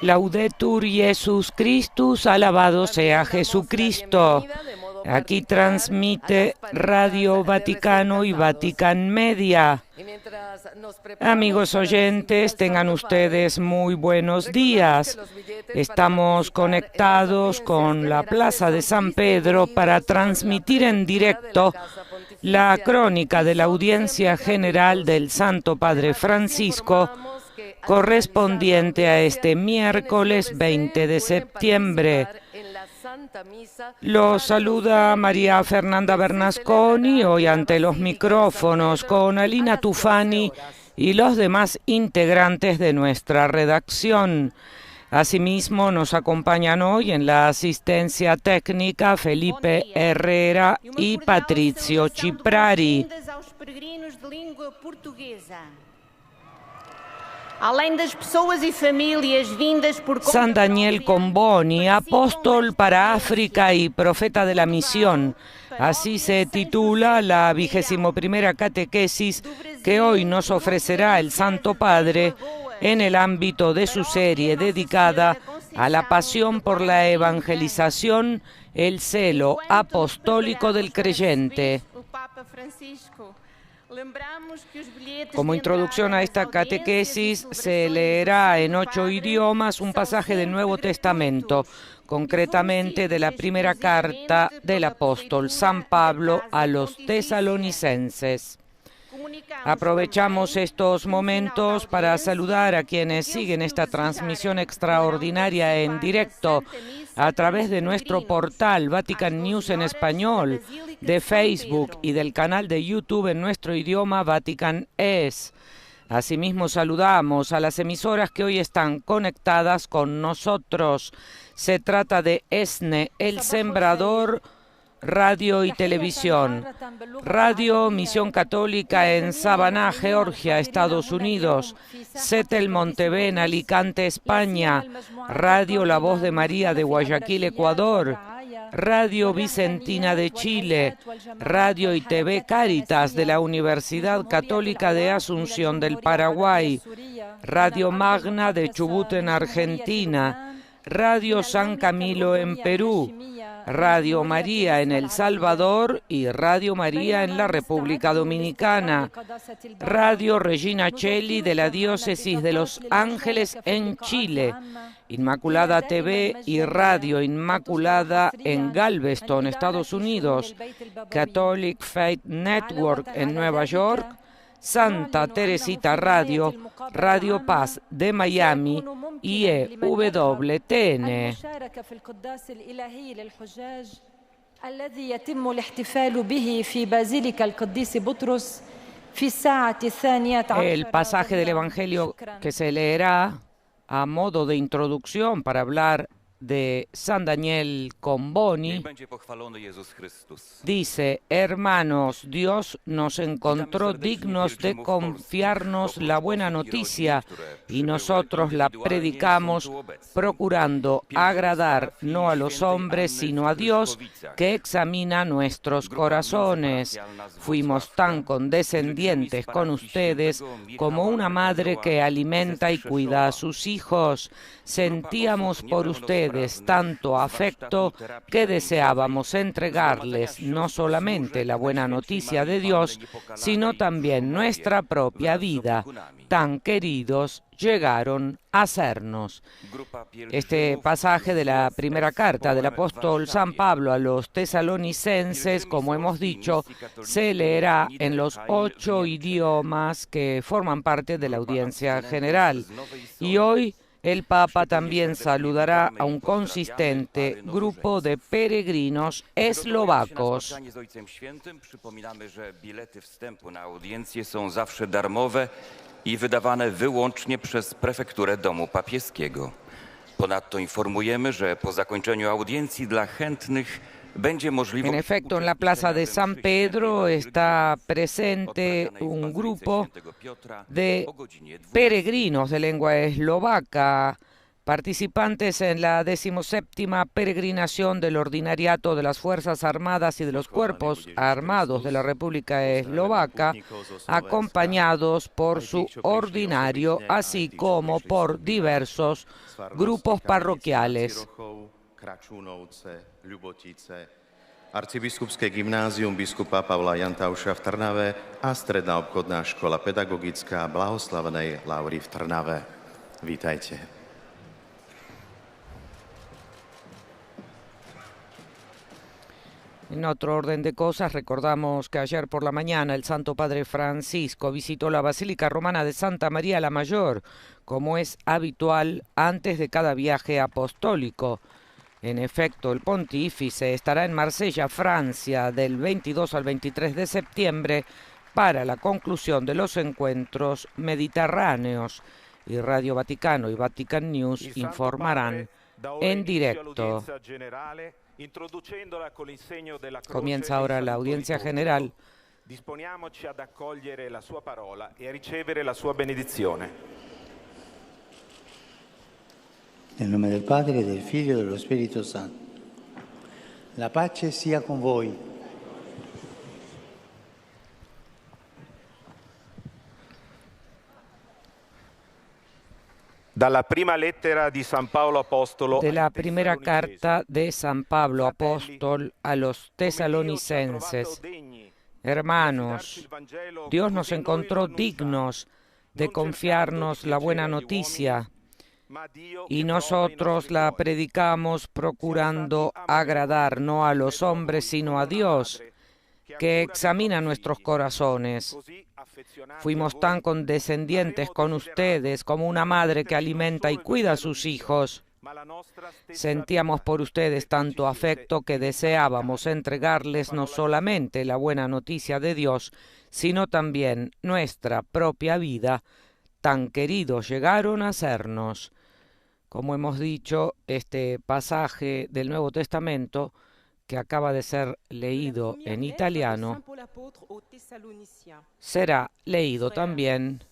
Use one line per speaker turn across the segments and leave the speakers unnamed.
Laudetur Jesus Christus, alabado sea Jesucristo. Aquí transmite Radio Vaticano y Vatican Media. Amigos oyentes, tengan ustedes muy buenos días. Estamos conectados con la Plaza de San Pedro para transmitir en directo la crónica de la Audiencia General del Santo Padre Francisco, correspondiente a este miércoles 20 de septiembre. Los saluda María Fernanda Bernasconi, hoy ante los micrófonos con Alina Tufani y los demás integrantes de nuestra redacción. Asimismo, nos acompañan hoy en la asistencia técnica Felipe Herrera y Patricio Ciprari. San Daniel Comboni, apóstol para África y profeta de la misión. Así se titula la 21ª catequesis que hoy nos ofrecerá el Santo Padre en el ámbito de su serie dedicada a la pasión por la evangelización, el celo apostólico del creyente. Como introducción a esta catequesis se leerá en 8 idiomas un pasaje del Nuevo Testamento, concretamente de la primera carta del apóstol San Pablo a los tesalonicenses. Aprovechamos estos momentos para saludar a quienes siguen esta transmisión extraordinaria en directo a través de nuestro portal Vatican News en español, de Facebook y del canal de YouTube en nuestro idioma Vatican Es. Asimismo saludamos a las emisoras que hoy están conectadas con nosotros. Se trata de ESNE, El Sembrador, Radio y Televisión, Radio Misión Católica en Sabaná, Georgia, Estados Unidos, Setel Montevén, Alicante, España, Radio La Voz de María de Guayaquil, Ecuador, Radio Vicentina de Chile, Radio y TV Cáritas de la Universidad Católica de Asunción del Paraguay, Radio Magna de Chubut en Argentina, Radio San Camilo en Perú, Radio María en El Salvador y Radio María en la República Dominicana, Radio Regina Coeli de la Diócesis de Los Ángeles en Chile, Inmaculada TV y Radio Inmaculada en Galveston, Estados Unidos, Catholic Faith Network en Nueva York, Santa Teresita Radio, Radio Paz de Miami y EWTN. El pasaje del Evangelio que se leerá a modo de introducción para hablar de San Daniel Comboni dice: hermanos, Dios nos encontró dignos de confiarnos la buena noticia y nosotros la predicamos procurando agradar no a los hombres sino a Dios, que examina nuestros corazones. Fuimos tan condescendientes con ustedes como una madre que alimenta y cuida a sus hijos. Sentíamos por ustedes tanto afecto que deseábamos entregarles no solamente la buena noticia de Dios, sino también nuestra propia vida. Tan queridos llegaron a sernos. Este pasaje de la primera carta del apóstol San Pablo a los tesalonicenses, como hemos dicho, se leerá en los 8 idiomas que forman parte de la audiencia general. Y hoy el Papa también saludará a un consistente grupo de peregrinos eslovacos.
I wydawane wyłącznie przez prefekturę domu papieskiego. Ponadto informujemy, że po zakończeniu audiencji dla chętnych będzie możliwe.
En efecto, en la Plaza de San Pedro está presente un grupo de peregrinos de lengua eslovaca Participantes en la 17ª peregrinación del Ordinariato de las Fuerzas Armadas y de los Cuerpos Armados de la República Eslovaca, acompañados por su ordinario, así como por diversos grupos parroquiales.
Arcibiskupské gymnázium biskupa Pavla Jantauša v Trnave a Stredná obchodná škola pedagogická Blahoslavenej Laury v Trnave. Vítajte.
En otro orden de cosas, recordamos que ayer por la mañana el Santo Padre Francisco visitó la Basílica Romana de Santa María la Mayor, como es habitual antes de cada viaje apostólico. En efecto, el pontífice estará en Marsella, Francia, del 22 al 23 de septiembre para la conclusión de los encuentros mediterráneos. Y Radio Vaticano y Vatican News informarán en directo. Comienza ahora la audiencia general.
Disponiamoci ad accogliere la sua parola e a ricevere la sua benedizione.
Nel nome del Padre, del Figlio e dello Spirito Santo. La pace sia con voi.
Dalla prima lettera di San Paolo Apostolo
De la primera carta de San Pablo Apóstol a los tesalonicenses. Hermanos, Dios nos encontró dignos de confiarnos la buena noticia y nosotros la predicamos procurando agradar no a los hombres sino a Dios, que examina nuestros corazones. Fuimos tan condescendientes con ustedes como una madre que alimenta y cuida a sus hijos. Sentíamos por ustedes tanto afecto que deseábamos entregarles no solamente la buena noticia de Dios, sino también nuestra propia vida. Tan queridos llegaron a sernos. Como hemos dicho, este pasaje del Nuevo Testamento que acaba de ser leído en italiano, será leído también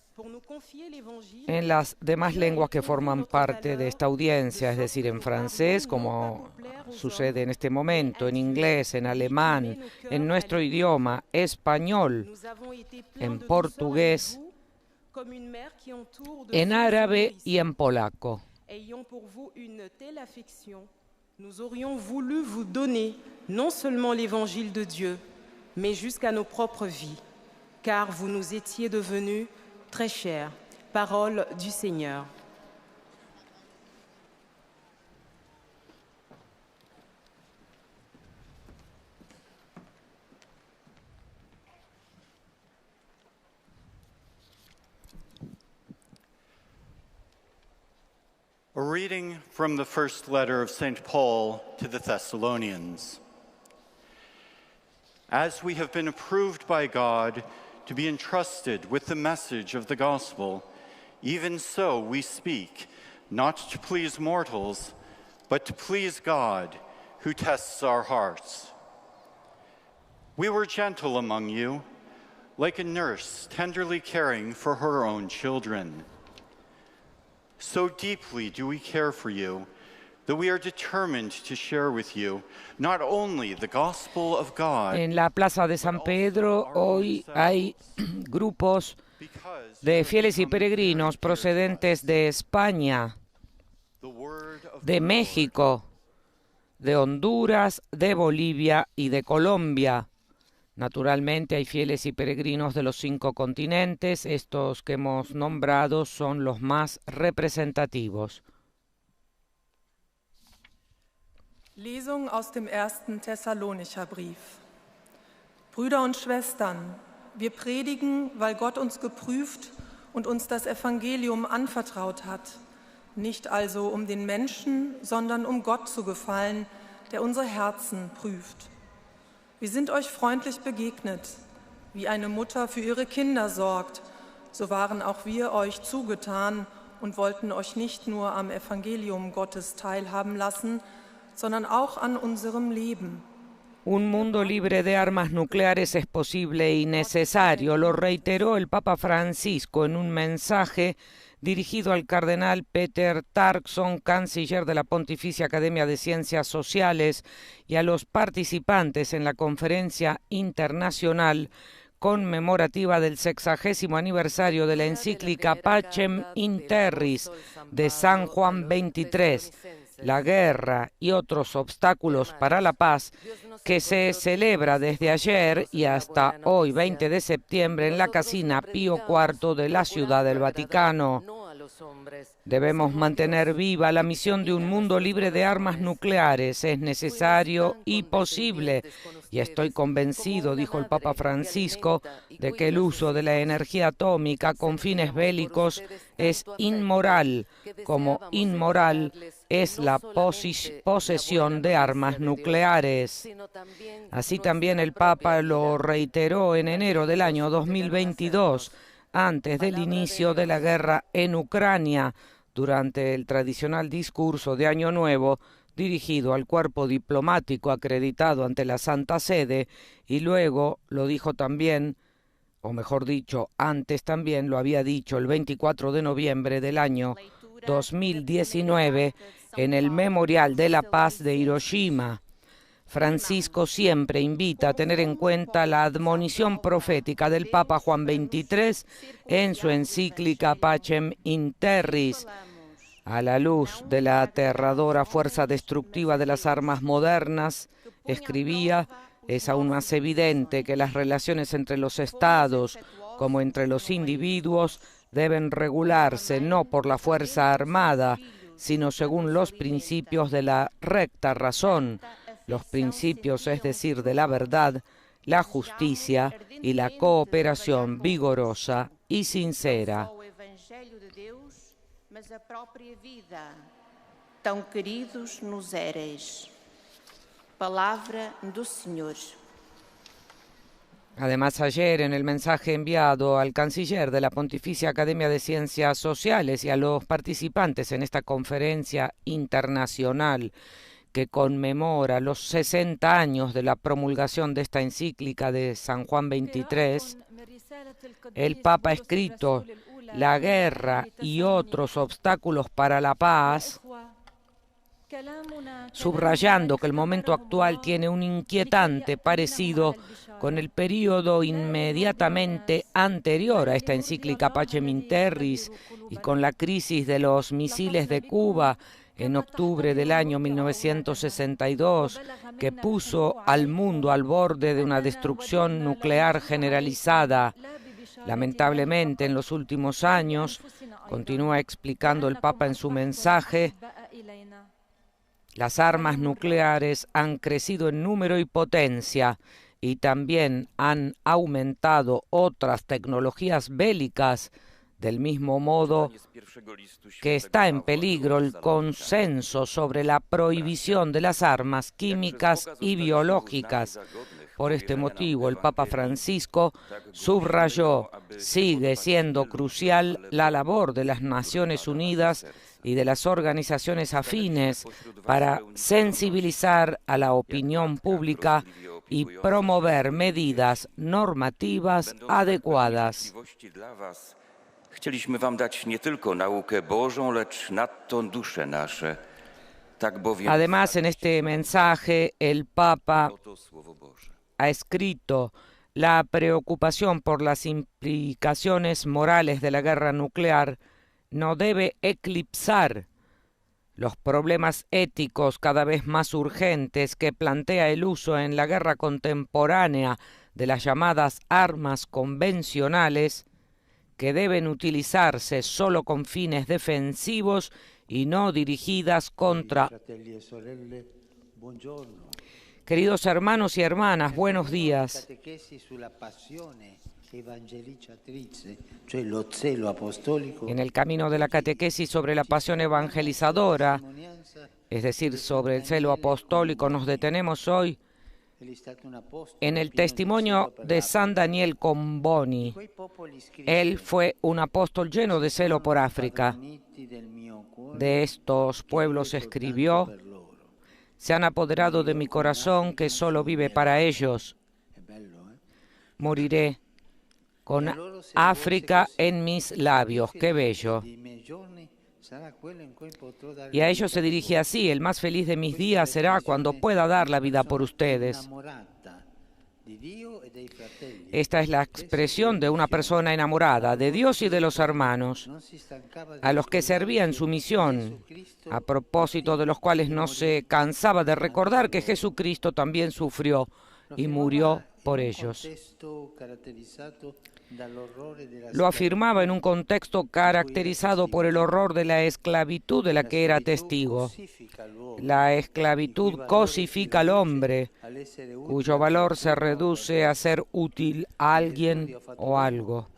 en las demás lenguas que forman parte de esta audiencia, es decir, en francés, como sucede en este momento, en inglés, en alemán, en nuestro idioma, español, en portugués, en árabe y en polaco.
Nous aurions voulu vous donner non seulement l'évangile de Dieu, mais jusqu'à nos propres vies, car vous nous étiez devenus très chers. Parole du Seigneur.
A reading from the first letter of St. Paul to the Thessalonians. As we have been approved by God to be entrusted with the message of the gospel, even so we speak, not to please mortals, but to please God, who tests our hearts. We were gentle among you, like a nurse tenderly caring for her own children. So deeply do we care for you that we are determined to share with you not only the gospel of God.
En la Plaza de San Pedro hoy hay grupos de fieles y peregrinos procedentes de España, de México, de Honduras, de Bolivia y de Colombia. Naturalmente hay fieles y peregrinos de los 5 continentes. Estos que hemos nombrado son los más representativos.
Lesung aus dem 1. Thessalonicher Brief. Brüder und Schwestern, wir predigen, weil Gott uns geprüft und uns das Evangelium anvertraut hat. Nicht also um den Menschen, sondern um Gott zu gefallen, der unsere Herzen prüft. Wir sind euch freundlich begegnet, wie eine Mutter für ihre Kinder sorgt. So waren auch wir euch zugetan und wollten euch nicht nur am Evangelium Gottes teilhaben lassen, sondern auch an unserem Leben.
Un mundo libre de armas nucleares es posible y necesario, lo reiteró el Papa Francisco en un mensaje dirigido al cardenal Peter Turkson, canciller de la Pontificia Academia de Ciencias Sociales, y a los participantes en la conferencia internacional conmemorativa del 60º aniversario de la encíclica Pacem in Terris de San Juan XXIII, la guerra y otros obstáculos para la paz, que se celebra desde ayer y hasta hoy, 20 de septiembre, en la Casina Pío IV de la Ciudad del Vaticano. Debemos mantener viva la misión de un mundo libre de armas nucleares. Es necesario y posible. Y estoy convencido, dijo el Papa Francisco, de que el uso de la energía atómica con fines bélicos es inmoral, como inmoral es la posesión de armas nucleares. Así también el Papa lo reiteró en enero del año 2022, antes del inicio de la guerra en Ucrania, durante el tradicional discurso de Año Nuevo dirigido al cuerpo diplomático acreditado ante la Santa Sede, y luego lo dijo también, o mejor dicho, antes también lo había dicho el 24 de noviembre del año 2019 en el Memorial de la Paz de Hiroshima. Francisco siempre invita a tener en cuenta la admonición profética del Papa Juan XXIII en su encíclica Pacem in Terris. A la luz de la aterradora fuerza destructiva de las armas modernas, escribía, es aún más evidente que las relaciones entre los estados como entre los individuos deben regularse no por la fuerza armada, sino según los principios de la recta razón, los principios, es decir, de la verdad, la justicia y la cooperación vigorosa y sincera.
Tão queridos nos éreis. Palabra do Señor.
Además, ayer en el mensaje enviado al canciller de la Pontificia Academia de Ciencias Sociales y a los participantes en esta conferencia internacional que conmemora los 60 años de la promulgación de esta encíclica de San Juan XXIII, el Papa ha escrito: la guerra y otros obstáculos para la paz, subrayando que el momento actual tiene un inquietante parecido con el periodo inmediatamente anterior a esta encíclica Pacem in Terris y con la crisis de los misiles de Cuba en octubre del año 1962, que puso al mundo al borde de una destrucción nuclear generalizada. Lamentablemente, en los últimos años, continúa explicando el Papa en su mensaje, las armas nucleares han crecido en número y potencia y también han aumentado otras tecnologías bélicas, del mismo modo que está en peligro el consenso sobre la prohibición de las armas químicas y biológicas. Por este motivo, el Papa Francisco subrayó, sigue siendo crucial la labor de las Naciones Unidas y de las organizaciones afines para sensibilizar a la opinión pública y promover medidas normativas adecuadas.
Chcieliśmy wam dać nie tylko naukę Bożą, lecz nadto dusze nasze. Tak bowiem...
Además, en este mensaje, el Papa ha escrito: la preocupación por las implicaciones morales de la guerra nuclear no debe eclipsar los problemas éticos cada vez más urgentes que plantea el uso en la guerra contemporánea de las llamadas armas convencionales, que deben utilizarse solo con fines defensivos y no dirigidas contra... Queridos hermanos y hermanas, buenos días. En el camino de la catequesis sobre la pasión evangelizadora, es decir, sobre el celo apostólico, nos detenemos hoy en el testimonio de San Daniel Comboni. Él fue un apóstol lleno de celo por África. De estos pueblos escribió: se han apoderado de mi corazón que solo vive para ellos. Moriré con África en mis labios. ¡Qué bello! Y a ellos se dirige así: el más feliz de mis días será cuando pueda dar la vida por ustedes. Esta es la expresión de una persona enamorada de Dios y de los hermanos, a los que servía en su misión, a propósito de los cuales no se cansaba de recordar que Jesucristo también sufrió y murió por ellos. Lo afirmaba en un contexto caracterizado por el horror de la esclavitud de la que era testigo. La esclavitud cosifica al hombre, cuyo valor se reduce a ser útil a alguien o algo.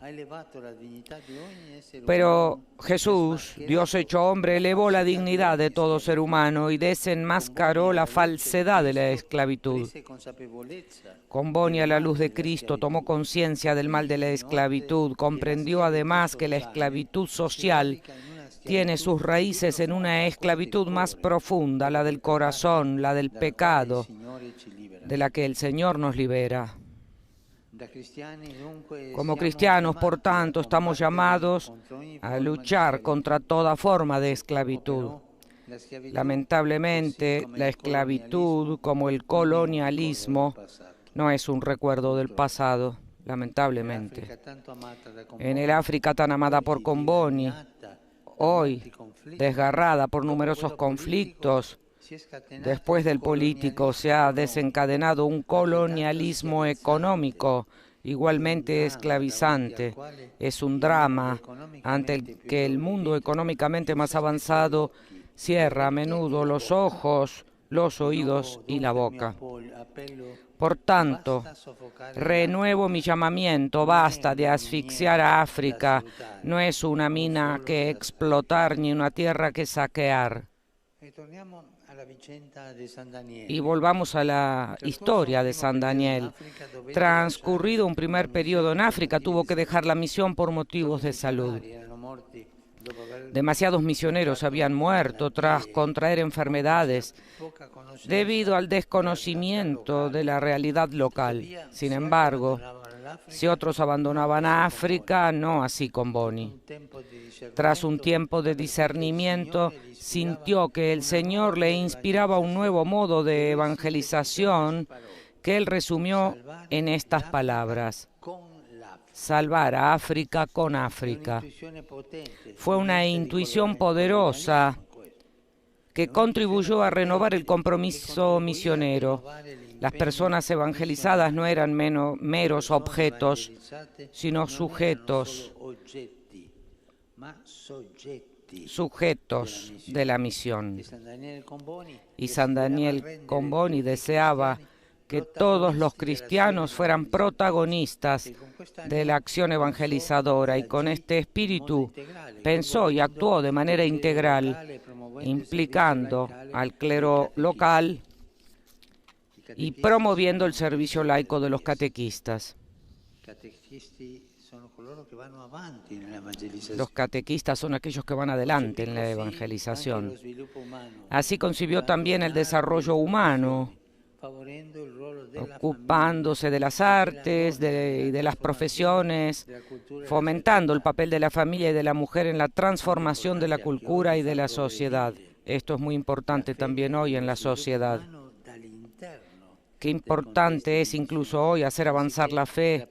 Pero Jesús, Dios hecho hombre, elevó la dignidad de todo ser humano y desenmascaró la falsedad de la esclavitud. Con Boni, a la luz de Cristo, tomó conciencia del mal de la esclavitud, comprendió además que la esclavitud social tiene sus raíces en una esclavitud más profunda, la del corazón, la del pecado, de la que el Señor nos libera. Como cristianos, por tanto, estamos llamados a luchar contra toda forma de esclavitud. Lamentablemente, la esclavitud, como el colonialismo, no es un recuerdo del pasado, lamentablemente. En el África tan amada por Comboni, hoy desgarrada por numerosos conflictos, después del político se ha desencadenado un colonialismo económico igualmente esclavizante. Es un drama ante el que el mundo económicamente más avanzado cierra a menudo los ojos, los oídos y la boca. Por tanto, renuevo mi llamamiento: basta de asfixiar a África. No es una mina que explotar ni una tierra que saquear. Y volvamos a la historia de San Daniel. Transcurrido un primer periodo en África, tuvo que dejar la misión por motivos de salud. Demasiados misioneros habían muerto tras contraer enfermedades debido al desconocimiento de la realidad local. Sin embargo, si otros abandonaban África, no así con Boni. Tras un tiempo de discernimiento, sintió que el Señor le inspiraba un nuevo modo de evangelización que él resumió en estas palabras: salvar a África con África. Fue una intuición poderosa que contribuyó a renovar el compromiso misionero. Las personas evangelizadas no eran meros objetos, sino sujetos de la misión. Y San Daniel Comboni deseaba que todos los cristianos fueran protagonistas de la acción evangelizadora, y con este espíritu pensó y actuó de manera integral, implicando al clero local y promoviendo el servicio laico de los catequistas. Los catequistas son aquellos que van adelante en la evangelización. Así concibió también el desarrollo humano, ocupándose de las artes y de las profesiones, fomentando el papel de la familia y de la mujer en la transformación de la cultura y de la sociedad. Esto es muy importante también hoy en la sociedad. Qué importante es incluso hoy hacer avanzar la fe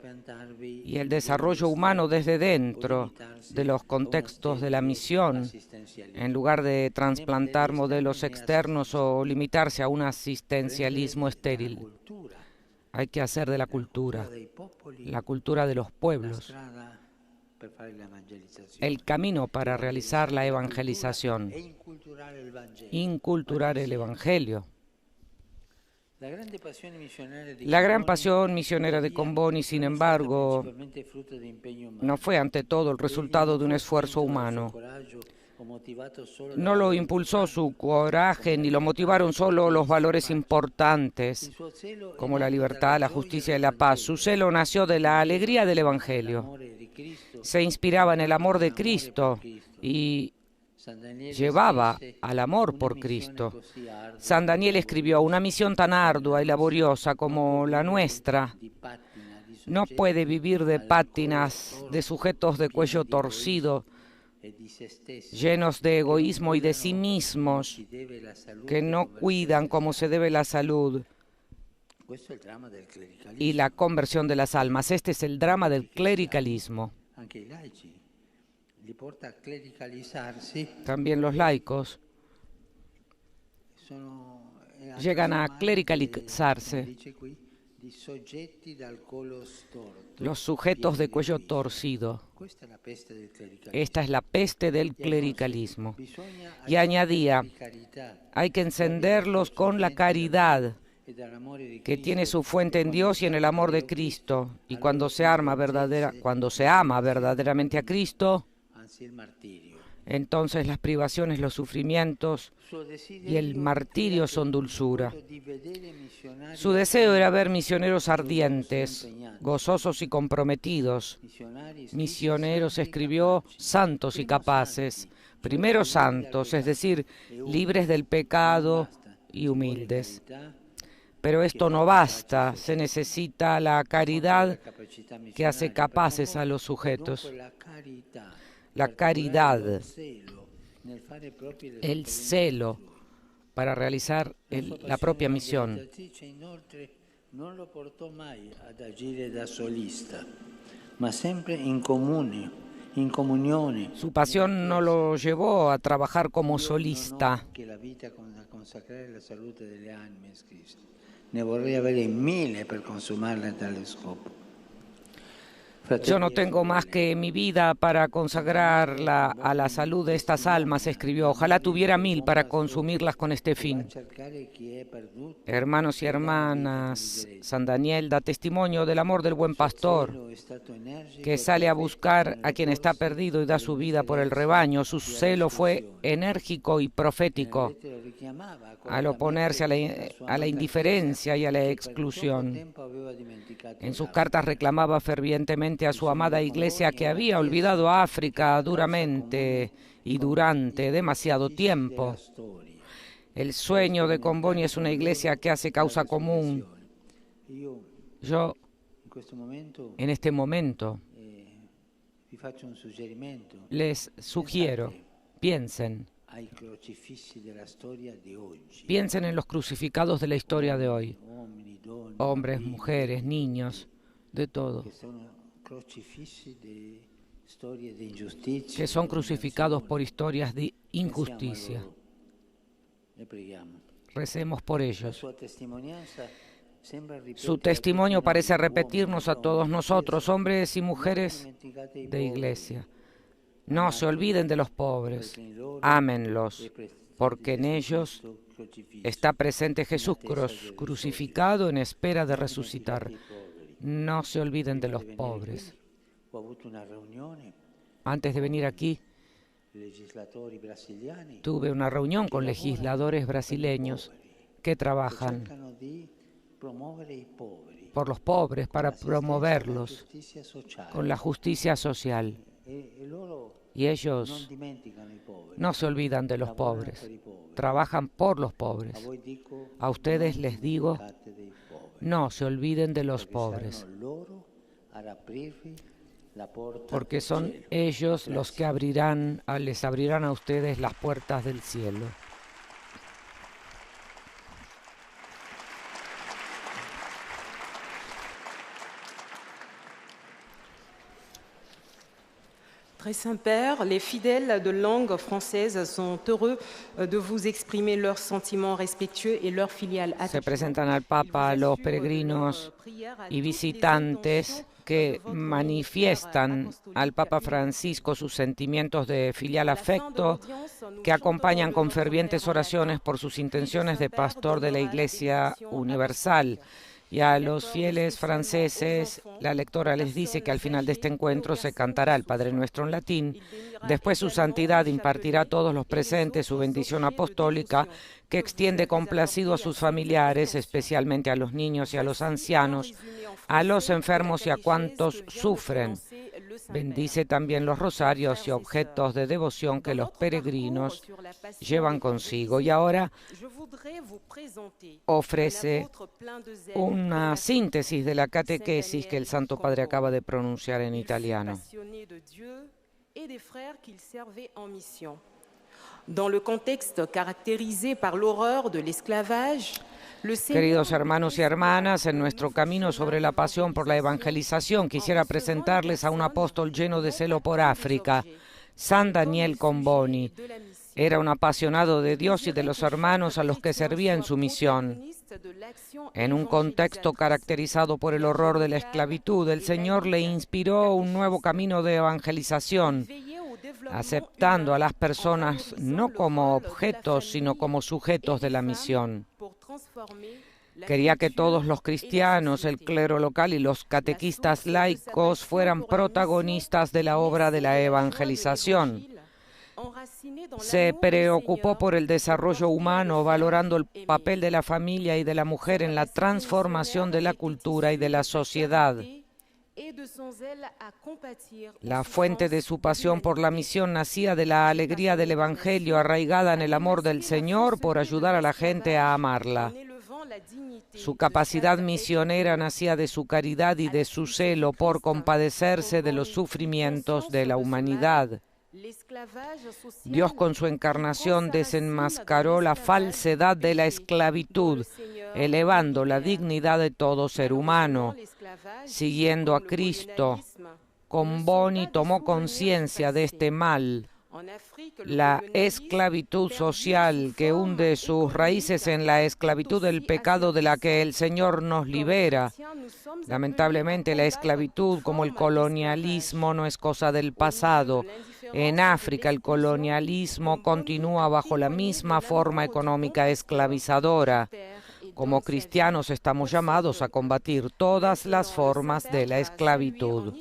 y el desarrollo humano desde dentro de los contextos de la misión, en lugar de trasplantar modelos externos o limitarse a un asistencialismo estéril. Hay que hacer de la cultura de los pueblos, el camino para realizar la evangelización, inculturar el Evangelio. La gran pasión misionera de Comboni, sin embargo, no fue ante todo el resultado de un esfuerzo humano. No lo impulsó su coraje ni lo motivaron solo los valores importantes, como la libertad, la justicia y la paz. Su celo nació de la alegría del Evangelio. Se inspiraba en el amor de Cristo y llevaba al amor por Cristo. San Daniel escribió: una misión tan ardua y laboriosa como la nuestra no puede vivir de pátinas, de sujetos de cuello torcido, llenos de egoísmo y de sí mismos, que no cuidan como se debe la salud y la conversión de las almas. Este es el drama del clericalismo. También los laicos llegan a clericalizarse. Los sujetos de cuello torcido. Esta es la peste del clericalismo. Y añadía: hay que encenderlos con la caridad, que tiene su fuente en Dios y en el amor de Cristo. Y cuando se ama verdaderamente a Cristo, entonces las privaciones, los sufrimientos y el martirio son dulzura. Su deseo era ver misioneros ardientes, gozosos y comprometidos. Misioneros, escribió, santos y capaces. Primero santos, es decir, libres del pecado y humildes. Pero esto no basta, se necesita la caridad que hace capaces a los sujetos. La caridad, el celo para realizar la propia misión. Su pasión no lo llevó a trabajar como solista. Yo no tengo más que mi vida para consagrarla a la salud de estas almas, escribió. Ojalá tuviera 1000 para consumirlas con este fin. Hermanos y hermanas, San Daniel da testimonio del amor del buen pastor, que sale a buscar a quien está perdido y da su vida por el rebaño. Su celo fue enérgico y profético, al oponerse a la indiferencia y a la exclusión. En sus cartas reclamaba fervientemente a su amada Iglesia, que había olvidado a África duramente y durante demasiado tiempo. El sueño de Comboni es una Iglesia que hace causa común. Yo, en este momento, les sugiero, piensen en los crucificados de la historia de hoy. Hombres, mujeres, niños, de todo, que son crucificados por historias de injusticia. Recemos por ellos. Su testimonio parece repetirnos a todos nosotros, hombres y mujeres de Iglesia. No se olviden de los pobres, ámenlos, porque en ellos está presente Jesús crucificado en espera de resucitar. No se olviden de los pobres. Antes de venir aquí, tuve una reunión con legisladores brasileños que trabajan por los pobres, para promoverlos con la justicia social. Y ellos no se olvidan de los pobres, trabajan por los pobres. A ustedes les digo, no se olviden de los pobres, porque son ellos los que les abrirán a ustedes las puertas del cielo.
Très Saint-Père, les fidèles de langue française sont heureux de vous exprimer leurs sentiments respectueux et leur filiale attachement.
Se presentan al Papa los peregrinos y visitantes que manifiestan al Papa Francisco sus sentimientos de filial afecto, que acompañan con fervientes oraciones por sus intenciones de pastor de la Iglesia Universal. Y a los fieles franceses, la lectora les dice que al final de este encuentro se cantará el Padre Nuestro en latín. Después su santidad impartirá a todos los presentes su bendición apostólica, que extiende complacido a sus familiares, especialmente a los niños y a los ancianos, a los enfermos y a cuantos sufren. Bendice también los rosarios y objetos de devoción que los peregrinos llevan consigo. Y ahora ofrece una síntesis de la catequesis que el Santo Padre acaba de pronunciar en italiano.
Dans le contexte caractérisé par l'horreur de l'esclavage,
queridos hermanos y hermanas, en nuestro camino sobre la pasión por la evangelización, quisiera presentarles a un apóstol lleno de celo por África, San Daniel Comboni. Era un apasionado de Dios y de los hermanos a los que servía en su misión. En un contexto caracterizado por el horror de la esclavitud, el Señor le inspiró un nuevo camino de evangelización, aceptando a las personas no como objetos, sino como sujetos de la misión. Quería que todos los cristianos, el clero local y los catequistas laicos fueran protagonistas de la obra de la evangelización. Se preocupó por el desarrollo humano, valorando el papel de la familia y de la mujer en la transformación de la cultura y de la sociedad. La fuente de su pasión por la misión nacía de la alegría del Evangelio, arraigada en el amor del Señor por ayudar a la gente a amarla. Su capacidad misionera nacía de su caridad y de su celo por compadecerse de los sufrimientos de la humanidad. Dios con su encarnación desenmascaró la falsedad de la esclavitud, elevando la dignidad de todo ser humano. Siguiendo a Cristo, Comboni tomó conciencia de este mal, la esclavitud social que hunde sus raíces en la esclavitud del pecado de la que el Señor nos libera. Lamentablemente, la esclavitud, como el colonialismo, no es cosa del pasado. En África, el colonialismo continúa bajo la misma forma económica esclavizadora. Como cristianos estamos llamados a combatir todas las formas de la esclavitud.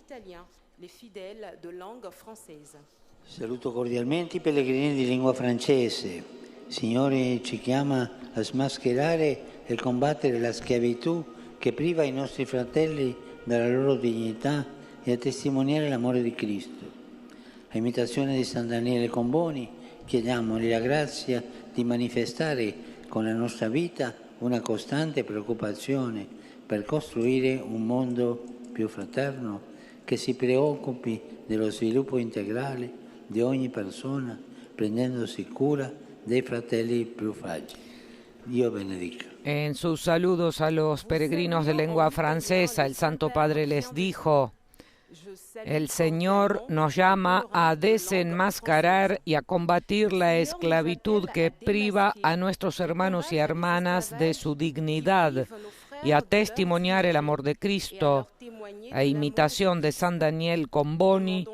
Saluto cordialmente i pellegrini di lingua francese. Il Signore ci chiama a smascherare e combattere la schiavitù che priva i nostri fratelli della loro dignità e a testimoniare l'amore di Cristo. A imitazione di San Daniele Comboni, chiediamogli la grazia di manifestare con la nostra vita una costante preoccupazione per costruire un mondo più fraterno che si preoccupi dello sviluppo integrale di ogni persona, prendendosi cura dei fratelli più fragili. Dio benedica.
En sus saludos a los peregrinos de lengua francesa, el Santo Padre les dijo: el Señor nos llama a desenmascarar y a combatir la esclavitud que priva a nuestros hermanos y hermanas de su dignidad y a testimoniar el amor de Cristo. A imitación de San Daniel Comboni,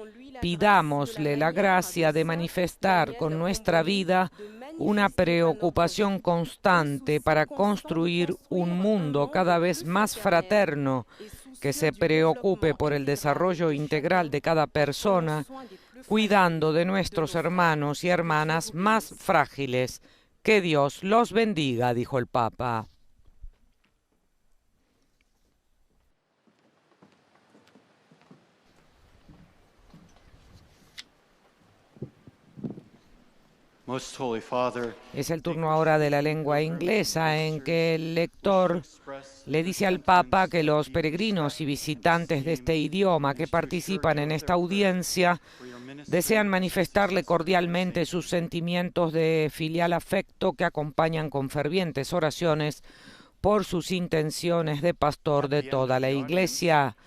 pidámosle la gracia de manifestar con nuestra vida una preocupación constante para construir un mundo cada vez más fraterno, que se preocupe por el desarrollo integral de cada persona, cuidando de nuestros hermanos y hermanas más frágiles. Que Dios los bendiga, dijo el Papa. Es el turno ahora de la lengua inglesa, en que el lector le dice al Papa que los peregrinos y visitantes de este idioma que participan en esta audiencia desean manifestarle cordialmente sus sentimientos de filial afecto que acompañan con fervientes oraciones por sus intenciones de pastor de toda la Iglesia.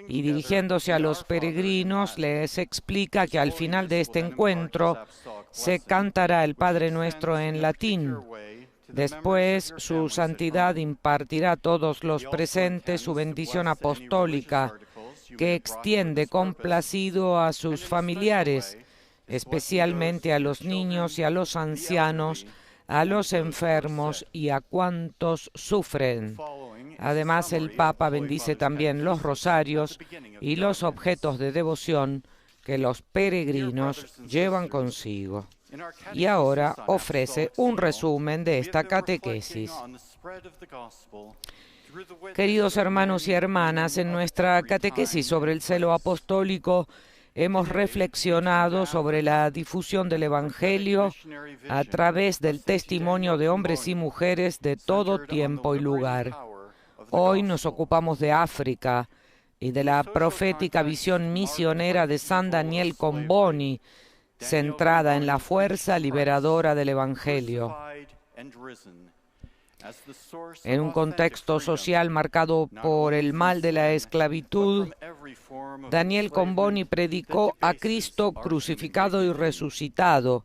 Y dirigiéndose a los peregrinos, les explica que al final de este encuentro se cantará el Padre Nuestro en latín. Después, su santidad impartirá a todos los presentes su bendición apostólica, que extiende complacido a sus familiares, especialmente a los niños y a los ancianos, a los enfermos y a cuantos sufren. Además, el Papa bendice también los rosarios y los objetos de devoción que los peregrinos llevan consigo. Y ahora ofrece un resumen de esta catequesis. Queridos hermanos y hermanas, en nuestra catequesis sobre el celo apostólico hemos reflexionado sobre la difusión del Evangelio a través del testimonio de hombres y mujeres de todo tiempo y lugar. Hoy nos ocupamos de África y de la profética visión misionera de San Daniel Comboni, centrada en la fuerza liberadora del Evangelio. En un contexto social marcado por el mal de la esclavitud, Daniel Comboni predicó a Cristo crucificado y resucitado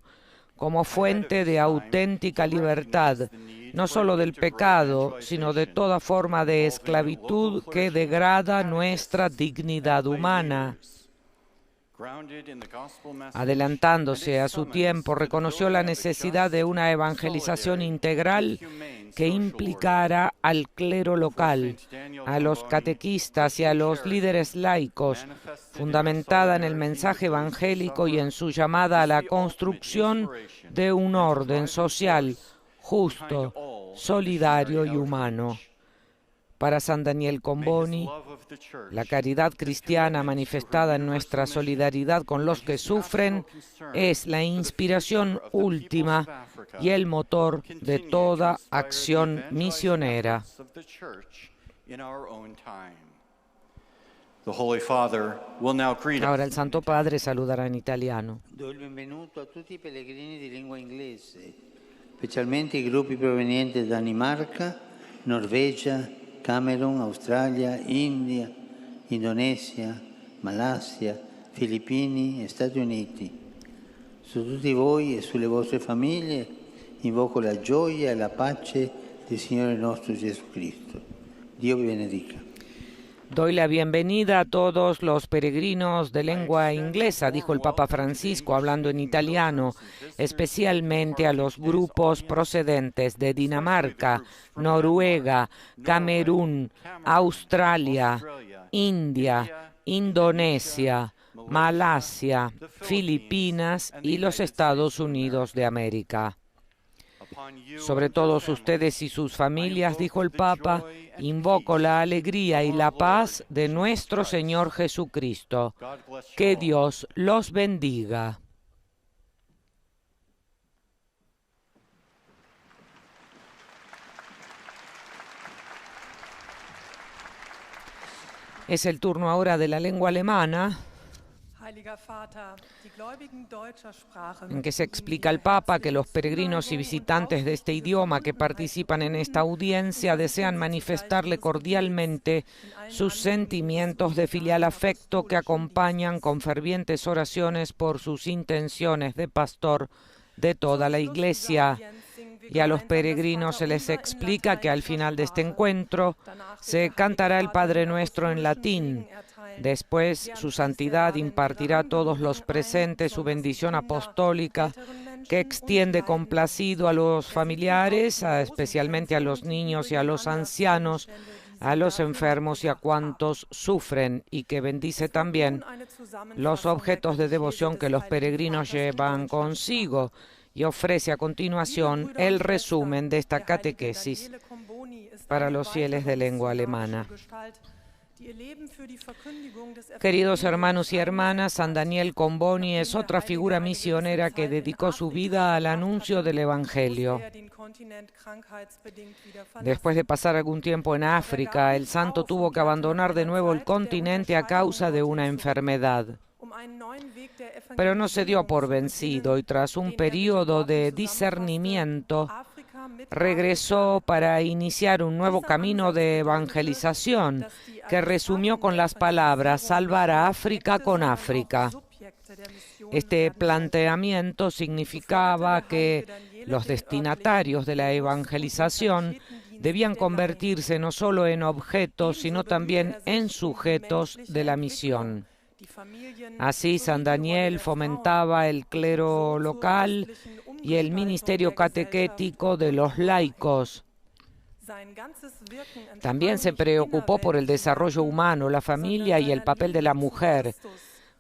como fuente de auténtica libertad, no solo del pecado, sino de toda forma de esclavitud que degrada nuestra dignidad humana. Adelantándose a su tiempo, reconoció la necesidad de una evangelización integral que implicara al clero local, a los catequistas y a los líderes laicos, fundamentada en el mensaje evangélico y en su llamada a la construcción de un orden social justo, solidario y humano. Para San Daniel Comboni, la caridad cristiana manifestada en nuestra solidaridad con los que sufren es la inspiración última y el motor de toda acción misionera. Ahora el Santo Padre saludará en italiano.
Do il benvenuto a tutti i pellegrini di lingua inglese, specialmente i gruppi provenienti da Danimarca, Norvegia, Camerun, Australia, India, Indonesia, Malaysia, Filippini e Stati Uniti. Su tutti voi e sulle vostre famiglie invoco la gioia e la pace del Signore nostro Gesù Cristo. Dio vi benedica.
Doy la bienvenida a todos los peregrinos de lengua inglesa, dijo el Papa Francisco hablando en italiano, especialmente a los grupos procedentes de Dinamarca, Noruega, Camerún, Australia, India, Indonesia, Malasia, Filipinas y los Estados Unidos de América. Sobre todos ustedes y sus familias, dijo el Papa, invoco la alegría y la paz de nuestro Señor Jesucristo. Que Dios los bendiga. Es el turno ahora de la lengua alemana, en que se explica al Papa que los peregrinos y visitantes de este idioma que participan en esta audiencia desean manifestarle cordialmente sus sentimientos de filial afecto que acompañan con fervientes oraciones por sus intenciones de pastor de toda la Iglesia. Y a los peregrinos se les explica que al final de este encuentro se cantará el Padre Nuestro en latín. Después, su santidad impartirá a todos los presentes su bendición apostólica, que extiende complacido a los familiares, especialmente a los niños y a los ancianos, a los enfermos y a cuantos sufren, y que bendice también los objetos de devoción que los peregrinos llevan consigo, y ofrece a continuación el resumen de esta catequesis para los fieles de lengua alemana. Queridos hermanos y hermanas, San Daniel Comboni es otra figura misionera que dedicó su vida al anuncio del Evangelio. Después de pasar algún tiempo en África, el santo tuvo que abandonar de nuevo el continente a causa de una enfermedad. Pero no se dio por vencido y tras un periodo de discernimiento regresó para iniciar un nuevo camino de evangelización que resumió con las palabras «salvar a África con África». Este planteamiento significaba que los destinatarios de la evangelización debían convertirse no solo en objetos, sino también en sujetos de la misión. Así, San Daniel fomentaba el clero local y el ministerio catequético de los laicos. También se preocupó por el desarrollo humano, la familia y el papel de la mujer,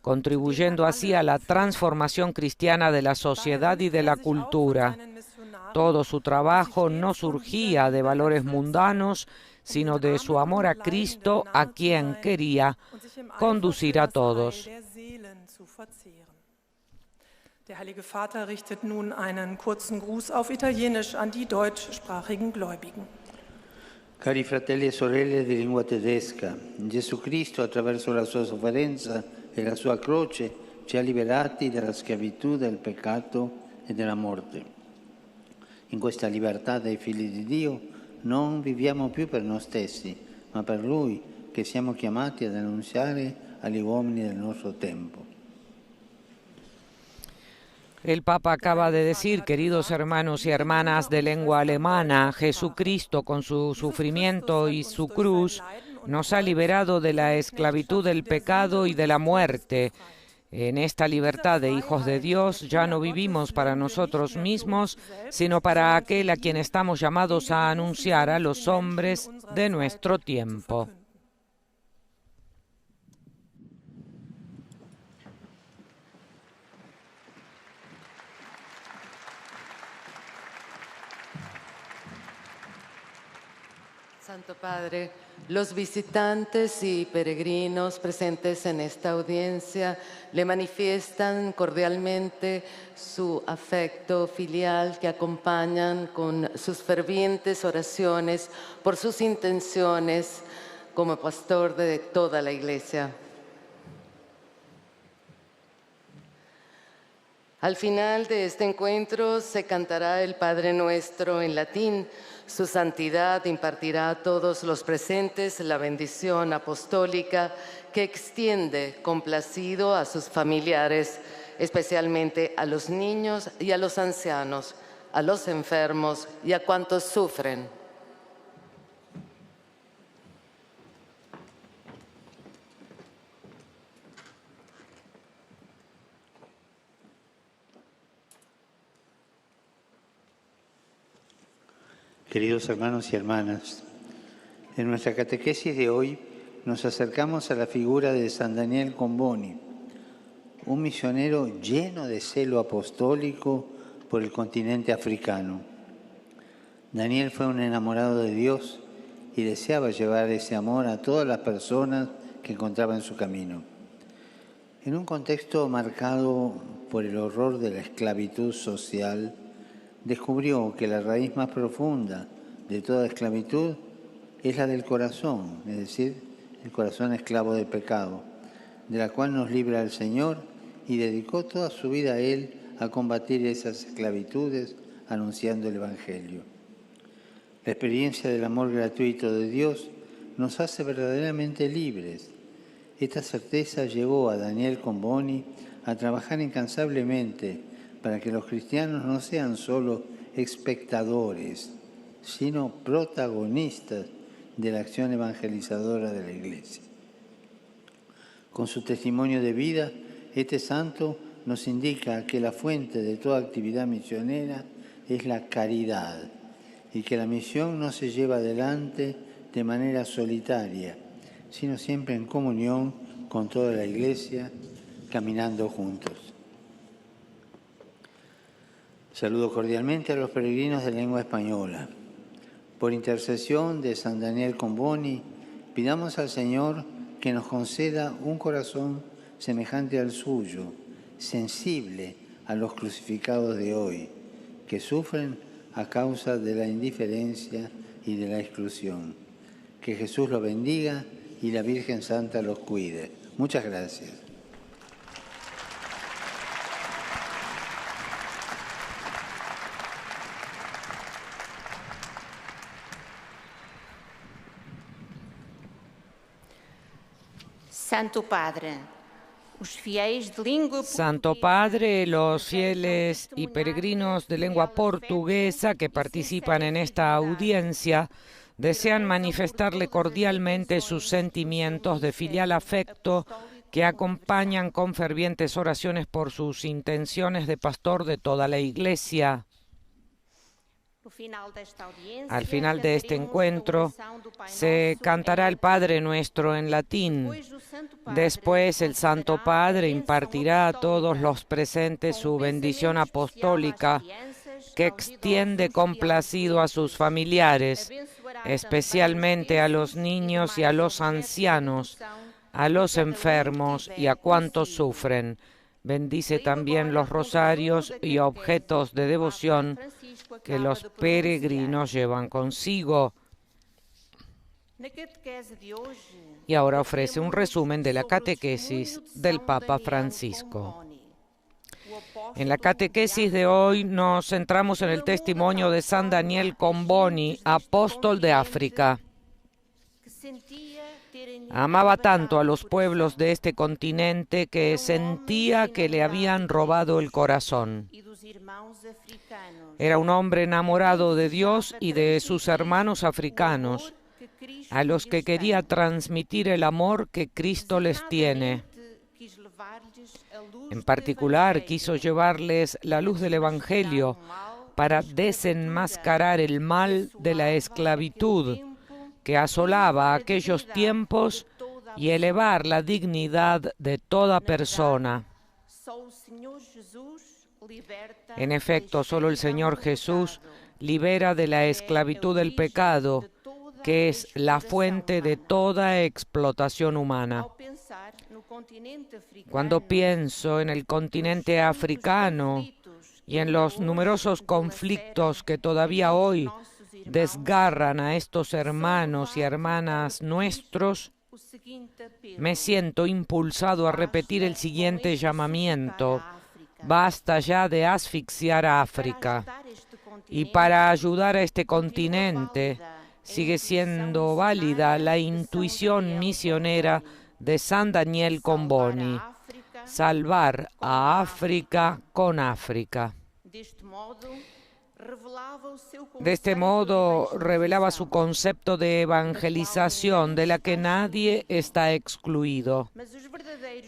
contribuyendo así a la transformación cristiana de la sociedad y de la cultura. Todo su trabajo no surgía de valores mundanos, sino de su amor a Cristo, a quien quería conducir a todos.
Der Heilige Vater richtet nun einen kurzen Gruß auf Italienisch an die deutschsprachigen Gläubigen.
Cari fratelli e sorelle di lingua tedesca, Gesù Cristo attraverso la sua sofferenza e la sua croce ci ha liberati dalla schiavitù, del peccato e della morte. In questa libertà dei figli di Dio non viviamo più per noi stessi, ma per Lui che siamo chiamati ad annunziare agli uomini del nostro tempo.
El Papa acaba de decir, queridos hermanos y hermanas de lengua alemana, Jesucristo con su sufrimiento y su cruz nos ha liberado de la esclavitud del pecado y de la muerte. En esta libertad de hijos de Dios ya no vivimos para nosotros mismos, sino para aquel a quien estamos llamados a anunciar a los hombres de nuestro tiempo.
Santo Padre, los visitantes y peregrinos presentes en esta audiencia le manifiestan cordialmente su afecto filial que acompañan con sus fervientes oraciones por sus intenciones como pastor de toda la Iglesia. Al final de este encuentro se cantará el Padre Nuestro en latín. Su santidad impartirá a todos los presentes la bendición apostólica que extiende complacido a sus familiares, especialmente a los niños y a los ancianos, a los enfermos y a cuantos sufren.
Queridos hermanos y hermanas, en nuestra catequesis de hoy nos acercamos a la figura de San Daniel Comboni, un misionero lleno de celo apostólico por el continente africano. Daniel fue un enamorado de Dios y deseaba llevar ese amor a todas las personas que encontraba en su camino. En un contexto marcado por el horror de la esclavitud social, descubrió que la raíz más profunda de toda esclavitud es la del corazón, es decir, el corazón esclavo del pecado, de la cual nos libra el Señor, y dedicó toda su vida a Él a combatir esas esclavitudes anunciando el Evangelio. La experiencia del amor gratuito de Dios nos hace verdaderamente libres. Esta certeza llevó a Daniel Comboni a trabajar incansablemente para que los cristianos no sean solo espectadores, sino protagonistas de la acción evangelizadora de la Iglesia. Con su testimonio de vida, este santo nos indica que la fuente de toda actividad misionera es la caridad y que la misión no se lleva adelante de manera solitaria, sino siempre en comunión con toda la Iglesia, caminando juntos. Saludo cordialmente a los peregrinos de lengua española. Por intercesión de San Daniel Comboni, pidamos al Señor que nos conceda un corazón semejante al suyo, sensible a los crucificados de hoy, que sufren a causa de la indiferencia y de la exclusión. Que Jesús los bendiga y la Virgen Santa los cuide. Muchas gracias.
Santo Padre,
Santo Padre, los fieles y peregrinos de lengua portuguesa que participan en esta audiencia desean manifestarle cordialmente sus sentimientos de filial afecto que acompañan con fervientes oraciones por sus intenciones de pastor de toda la Iglesia. Al final de este encuentro se cantará el Padre Nuestro en latín. Después el Santo Padre impartirá a todos los presentes su bendición apostólica que extiende complacido a sus familiares, especialmente a los niños y a los ancianos, a los enfermos y a cuantos sufren. Bendice también los rosarios y objetos de devoción que los peregrinos llevan consigo. Y ahora ofrece un resumen de la catequesis del Papa Francisco. En la catequesis de hoy nos centramos en el testimonio de San Daniel Comboni, apóstol de África. Amaba tanto a los pueblos de este continente que sentía que le habían robado el corazón. Era un hombre enamorado de Dios y de sus hermanos africanos, a los que quería transmitir el amor que Cristo les tiene. En particular, quiso llevarles la luz del Evangelio para desenmascarar el mal de la esclavitud que asolaba aquellos tiempos y elevar la dignidad de toda persona. En efecto, solo el Señor Jesús libera de la esclavitud del pecado, que es la fuente de toda explotación humana. Cuando pienso en el continente africano y en los numerosos conflictos que todavía hoy desgarran a estos hermanos y hermanas nuestros, me siento impulsado a repetir el siguiente llamamiento: basta ya de asfixiar a África. Y para ayudar a este continente sigue siendo válida la intuición misionera de San Daniel Comboni: salvar a África con África. De este modo revelaba su concepto de evangelización, de la que nadie está excluido.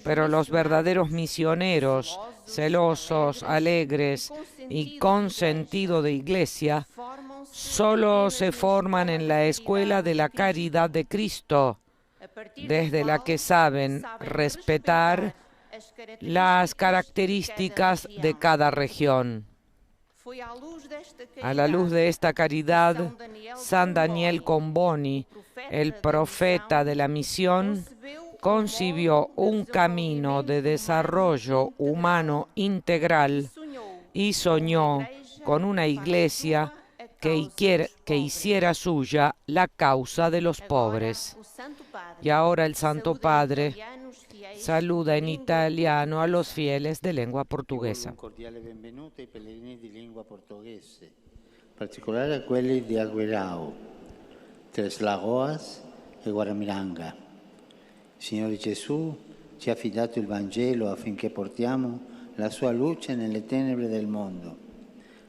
Pero los verdaderos misioneros, celosos, alegres y con sentido de iglesia, solo se forman en la escuela de la caridad de Cristo, desde la que saben respetar las características de cada región. A la luz de esta caridad, San Daniel Comboni, el profeta de la misión, concibió un camino de desarrollo humano integral y soñó con una iglesia que hiciera suya la causa de los pobres. Y ahora el Santo Padre saluda en italiano a los fieles de lengua portuguesa.
Un cordiale benvenuto ai pellegrini di lingua portoghese, in particolare a quelli di Agüerao, Tres Lagoas e Guaramiranga. Il Signore Gesù ci ha affidato il Vangelo affinché portiamo la sua luce nelle tenebre del mondo.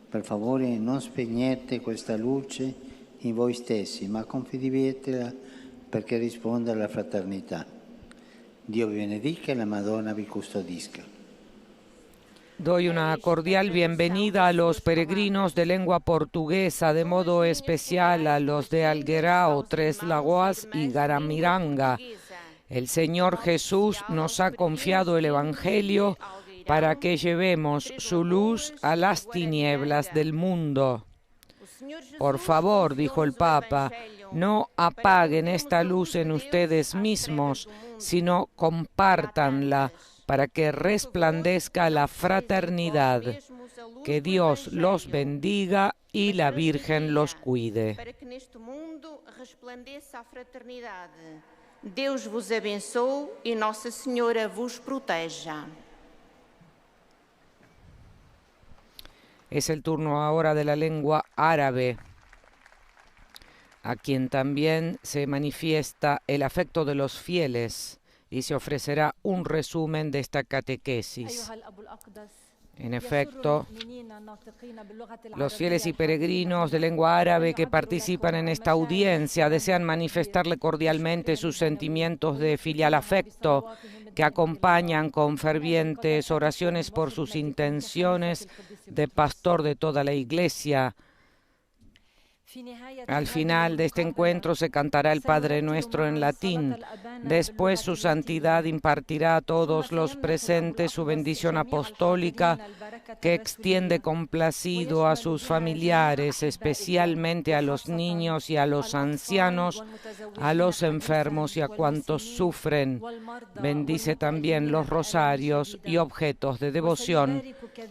Per favore non spegnete questa luce in voi stessi, ma condividetela perché risponda alla fraternità. Dio vi benedica e la Madonna vi custodisca.
Doy una cordial bienvenida a los peregrinos de lengua portuguesa, de modo especial a los de Alguerao, Tres Lagoas y Guaramiranga. El Señor Jesús nos ha confiado el Evangelio para que llevemos su luz a las tinieblas del mundo. Por favor, dijo el Papa, no apaguen esta luz en ustedes mismos, sino compártanla para que resplandezca la fraternidad. Que Dios los bendiga y la Virgen los cuide.
Deus vos abençoe e Nossa Senhora vos proteja.
Es el turno ahora de la lengua árabe, a quien también se manifiesta el afecto de los fieles y se ofrecerá un resumen de esta catequesis. En efecto, los fieles y peregrinos de lengua árabe que participan en esta audiencia desean manifestarle cordialmente sus sentimientos de filial afecto, que acompañan con fervientes oraciones por sus intenciones de pastor de toda la Iglesia, Al final de este encuentro se cantará el Padre Nuestro en latín. Después su santidad impartirá a todos los presentes su bendición apostólica que extiende complacido a sus familiares, especialmente a los niños y a los ancianos, a los enfermos y a cuantos sufren. Bendice también los rosarios y objetos de devoción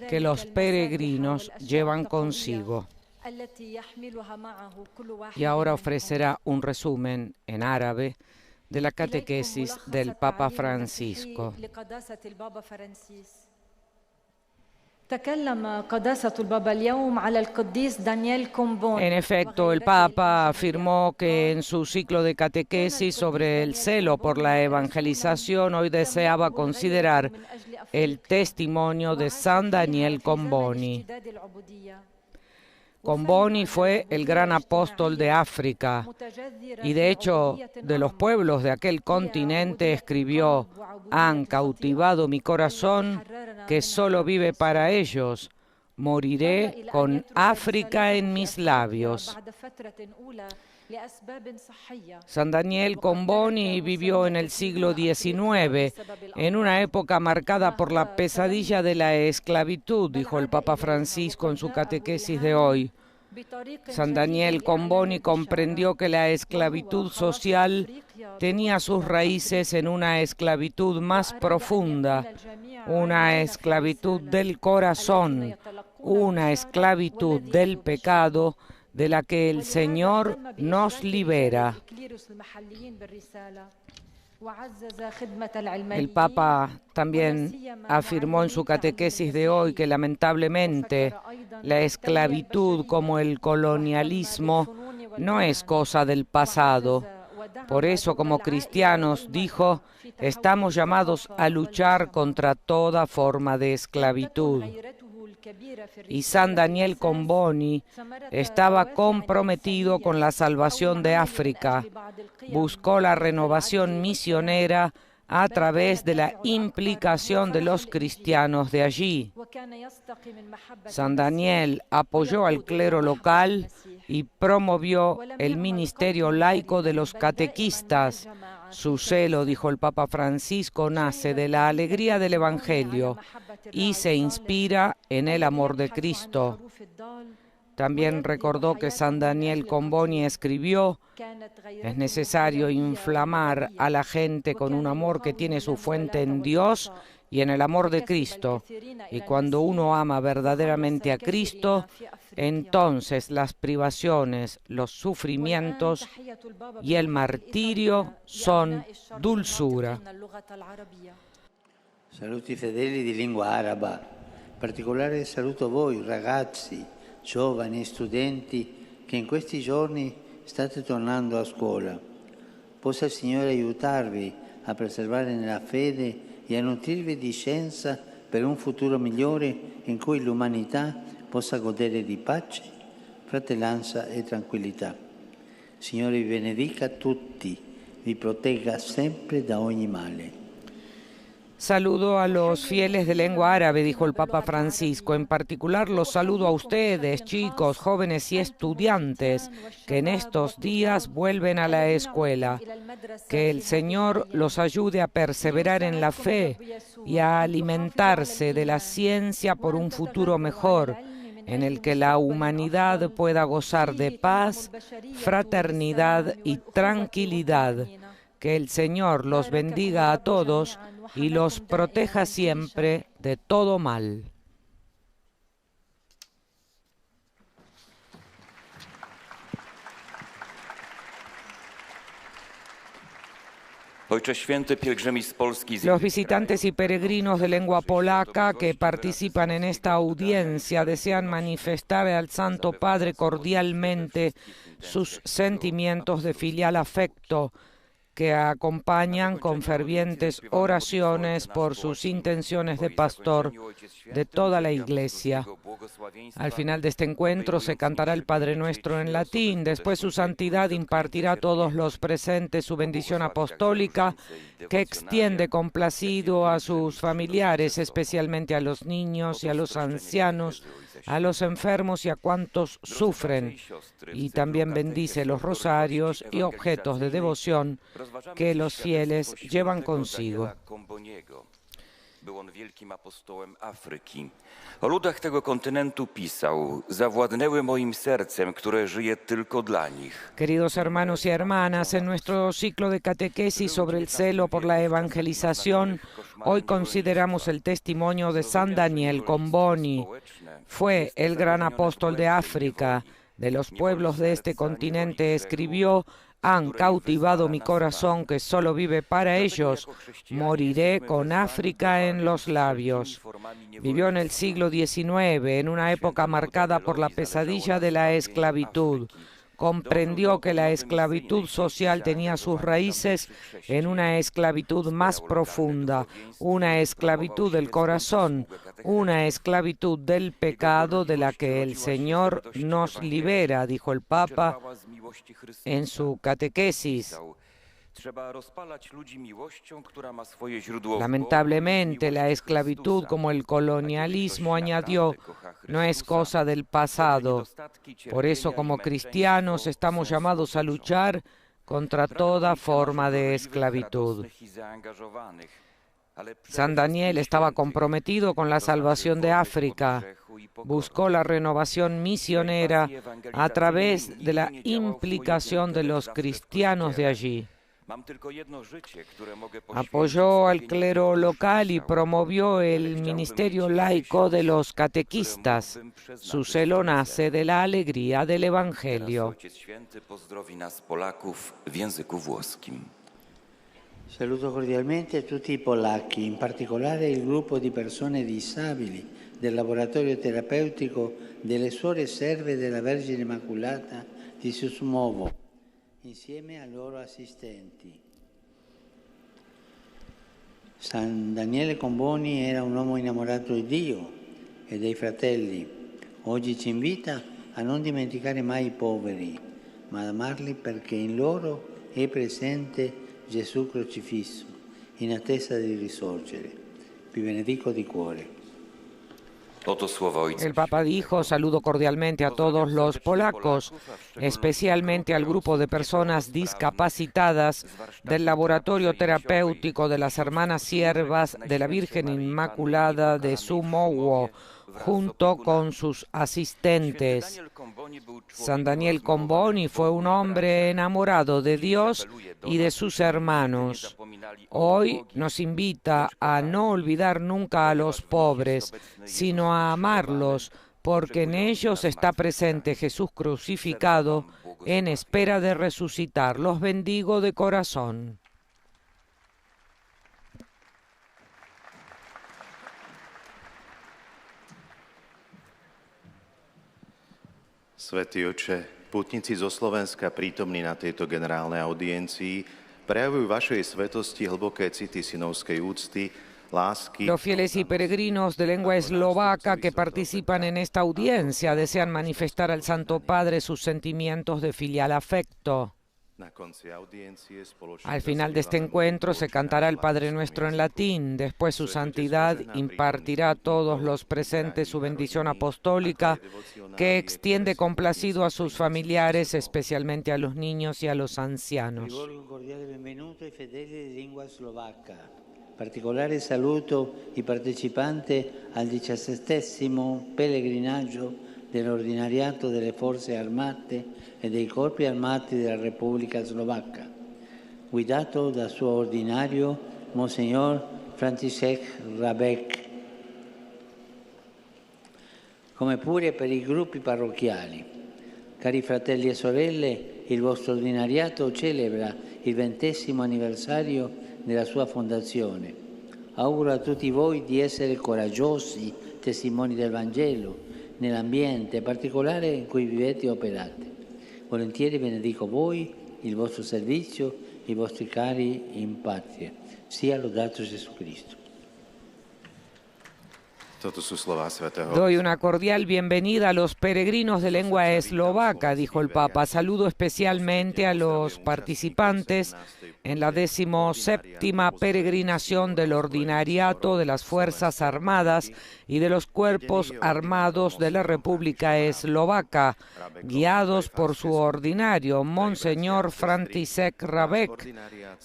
que los peregrinos llevan consigo. Y ahora ofrecerá un resumen en árabe de la catequesis del Papa Francisco. En efecto, el Papa afirmó que en su ciclo de catequesis sobre el celo por la evangelización hoy deseaba considerar el testimonio de San Daniel Comboni. Comboni fue el gran apóstol de África y de hecho de los pueblos de aquel continente escribió: han cautivado mi corazón que solo vive para ellos, moriré con África en mis labios. San Daniel Comboni vivió en el siglo XIX, en una época marcada por la pesadilla de la esclavitud, dijo el Papa Francisco en su catequesis de hoy. San Daniel Comboni comprendió que la esclavitud social tenía sus raíces en una esclavitud más profunda, una esclavitud del corazón, una esclavitud del pecado, de la que el Señor nos libera. El Papa también afirmó en su catequesis de hoy que lamentablemente la esclavitud como el colonialismo no es cosa del pasado. Por eso, como cristianos, dijo, estamos llamados a luchar contra toda forma de esclavitud. Y San Daniel Comboni estaba comprometido con la salvación de África. Buscó la renovación misionera a través de la implicación de los cristianos de allí. San Daniel apoyó al clero local y promovió el ministerio laico de los catequistas. Su celo, dijo el Papa Francisco, nace de la alegría del Evangelio y se inspira en el amor de Cristo. También recordó que San Daniel Comboni escribió: es necesario inflamar a la gente con un amor que tiene su fuente en Dios y en el amor de Cristo. Y cuando uno ama verdaderamente a Cristo, entonces las privaciones, los sufrimientos y el martirio son dulzura.
Saluti fedeli di lingua araba. Particolare saluto a voi ragazzi, giovani, studenti che in questi giorni state tornando a scuola. Possa il Signore aiutarvi a preservare nella fede e a nutrirvi di scienza per un futuro migliore in cui l'umanità possa godere di pace, fratellanza e tranquillità. Signore vi benedica tutti, vi protegga sempre da ogni male.
Saludo a los fieles de lengua árabe, dijo el Papa Francisco. En particular los saludo a ustedes, chicos, jóvenes y estudiantes, que en estos días vuelven a la escuela. Que el Señor los ayude a perseverar en la fe y a alimentarse de la ciencia por un futuro mejor, en el que la humanidad pueda gozar de paz, fraternidad y tranquilidad. Que el Señor los bendiga a todos y los proteja siempre de todo mal. Los visitantes y peregrinos de lengua polaca que participan en esta audiencia desean manifestar al Santo Padre cordialmente sus sentimientos de filial afecto que acompañan con fervientes oraciones por sus intenciones de pastor de toda la Iglesia. Al final de este encuentro se cantará el Padre Nuestro en latín. Después su santidad impartirá a todos los presentes su bendición apostólica, que extiende complacido a sus familiares, especialmente a los niños y a los ancianos, a los enfermos y a cuantos sufren, y también bendice los rosarios y objetos de devoción que los fieles llevan consigo.
Był on wielkim apostołem Afryki. O ludach tego kontynentu pisał: zawładnęły moim sercem, które żyje tylko dla nich.
Queridos hermanos y hermanas, en nuestro ciclo de catequesis sobre el celo por la evangelización, hoy consideramos el testimonio de San Daniel Comboni. Fue el gran apóstol de África. De los pueblos de este continente escribió: han cautivado mi corazón que solo vive para ellos. Moriré con África en los labios. Vivió en el siglo XIX, en una época marcada por la pesadilla de la esclavitud. Comprendió que la esclavitud social tenía sus raíces en una esclavitud más profunda, una esclavitud del corazón, una esclavitud del pecado de la que el Señor nos libera, dijo el Papa en su catequesis. Lamentablemente, la esclavitud, como el colonialismo añadió, no es cosa del pasado. Por eso, como cristianos, estamos llamados a luchar contra toda forma de esclavitud. San Daniel estaba comprometido con la salvación de África. Buscó la renovación misionera a través de la implicación de los cristianos de allí. Apoyó al clero local y promovió el ministerio laico de los catequistas. Su celo nace de la alegría del Evangelio.
Saluto cordialmente tutti i polacchi, in particolare il gruppo di persone disabili del laboratorio terapeutico delle Suore Serve della Vergine Immacolata di Susmovo, insieme ai loro assistenti. San Daniele Comboni era un uomo innamorato di Dio e dei fratelli. Oggi ci invita a non dimenticare mai i poveri, ma ad amarli perché in loro è presente Gesù crocifisso, in attesa di risorgere. Vi benedico di cuore.
El Papa dijo: saludo cordialmente a todos los polacos, especialmente al grupo de personas discapacitadas del laboratorio terapéutico de las Hermanas Siervas de la Virgen Inmaculada de Sumowo, junto con sus asistentes. San Daniel Comboni fue un hombre enamorado de Dios y de sus hermanos. Hoy nos invita a no olvidar nunca a los pobres, sino a amarlos, porque en ellos está presente Jesús crucificado en espera de resucitar. Los bendigo de corazón.
Svätý Otče, pútnici zo Slovenska prítomní na tejto generálnej audiencii prejavujú vašej svetosti hlboké city synovskej úcty, lásky.
Los fieles y peregrinos de lengua eslovaca que participan en esta audiencia desean manifestar al Santo Padre sus sentimientos de filial afecto. Al final de este encuentro se cantará el Padre Nuestro en latín. Después su santidad impartirá a todos los presentes su bendición apostólica, que extiende complacido a sus familiares, especialmente a los niños y a los ancianos.
Particolare saluto i partecipanti al 17° pellegrinaggio dell'ordinariato delle forze armate e dei corpi armati della Repubblica Slovacca, guidato dal suo ordinario Monsignor František Rabek, come pure per i gruppi parrocchiali. Cari fratelli e sorelle, il vostro ordinariato celebra il 20° anniversario della sua fondazione. Auguro a tutti voi di essere coraggiosi testimoni del Vangelo nell'ambiente particolare in cui vivete e operate. Volentieri benedico voi, il vostro servizio i vostri cari in patria. Sia lodato Jesucristo.
Doy una cordial bienvenida a los peregrinos de lengua eslovaca, dijo el Papa. Saludo especialmente a los participantes en la 17ª peregrinación del Ordinariato de las Fuerzas Armadas y de los Cuerpos Armados de la República Eslovaca, guiados por su ordinario, Monseñor František Hrabek,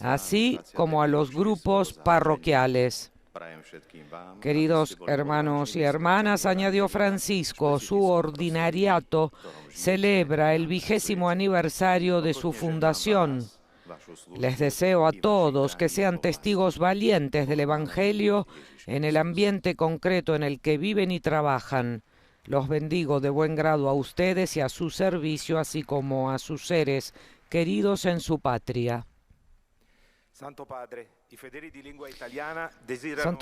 así como a los grupos parroquiales. Queridos hermanos y hermanas, añadió Francisco, su ordinariato celebra el 20º aniversario de su fundación. Les deseo a todos que sean testigos valientes del Evangelio en el ambiente concreto en el que viven y trabajan. Los bendigo de buen grado a ustedes y a su servicio, así como a sus seres queridos en su patria.
Santo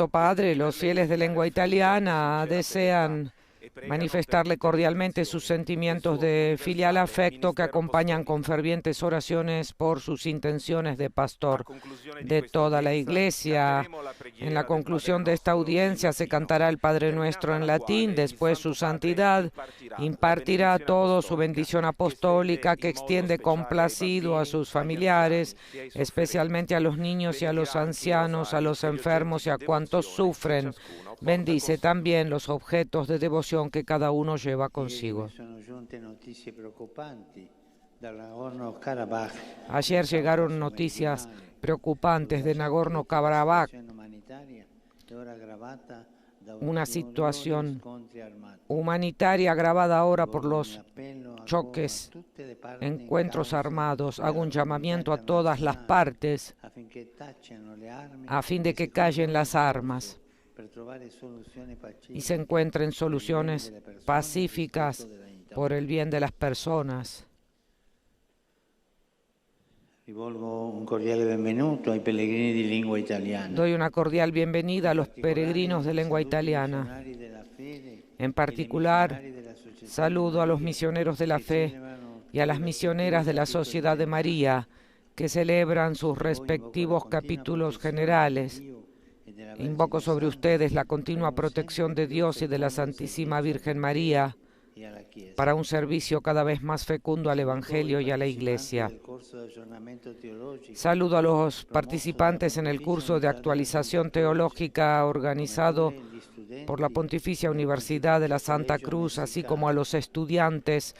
Padre,
los fieles de lengua italiana desean manifestarle cordialmente sus sentimientos de filial afecto que acompañan con fervientes oraciones por sus intenciones de pastor de toda la Iglesia. En la conclusión de esta audiencia se cantará el Padre Nuestro en latín, después su santidad impartirá a todos su bendición apostólica que extiende complacido a sus familiares, especialmente a los niños y a los ancianos, a los enfermos y a cuantos sufren. Bendice también los objetos de devoción que cada uno lleva consigo. Ayer llegaron noticias preocupantes de Nagorno-Karabaj, una situación humanitaria agravada ahora por los choques, encuentros armados. Hago un llamamiento a todas las partes a fin de que callen las armas y se encuentren soluciones pacíficas por el bien de las personas. Doy una cordial bienvenida a los peregrinos de lengua italiana. En particular, saludo a los misioneros de la fe y a las misioneras de la Sociedad de María, que celebran sus respectivos capítulos generales. Invoco sobre ustedes la continua protección de Dios y de la Santísima Virgen María para un servicio cada vez más fecundo al Evangelio y a la Iglesia. Saludo a los participantes en el curso de actualización teológica organizado por la Pontificia Universidad de la Santa Cruz, así como a los estudiantes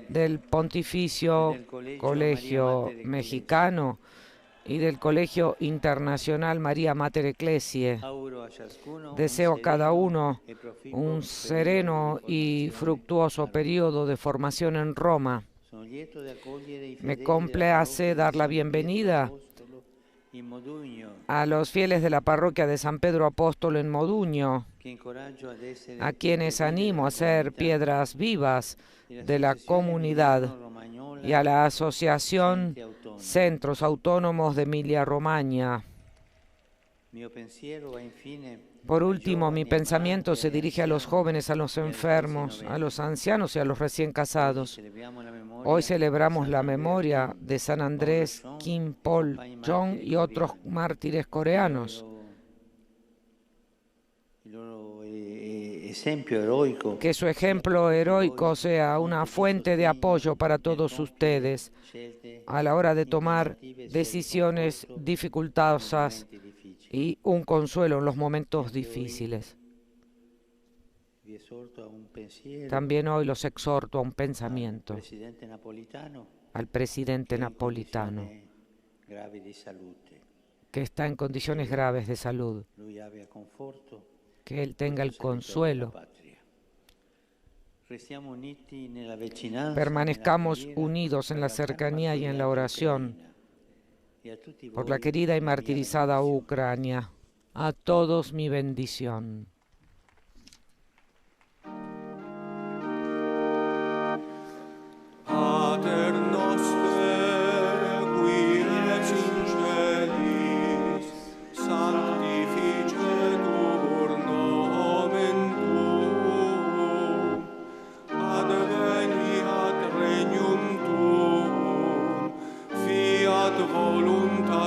del Pontificio Colegio Mexicano y del Colegio Internacional María Mater Ecclesiae. Deseo a cada uno un sereno y fructuoso periodo de formación en Roma. Me complace dar la bienvenida a los fieles de la parroquia de San Pedro Apóstol en Modugno, a quienes animo a ser piedras vivas de la comunidad, y a la Asociación Centros Autónomos de Emilia-Romagna. Por último, mi pensamiento se dirige a los jóvenes, a los enfermos, a los ancianos y a los recién casados. Hoy celebramos la memoria de San Andrés, Kim Pol, Jong y otros mártires coreanos. Que su ejemplo heroico sea una fuente de apoyo para todos ustedes a la hora de tomar decisiones dificultosas y un consuelo en los momentos difíciles. También hoy los exhorto a un pensamiento al presidente napolitano, que está en condiciones graves de salud. Que él tenga el consuelo. Permanezcamos unidos en la cercanía y en la oración por la querida y martirizada Ucrania. A todos mi bendición.
Voluntas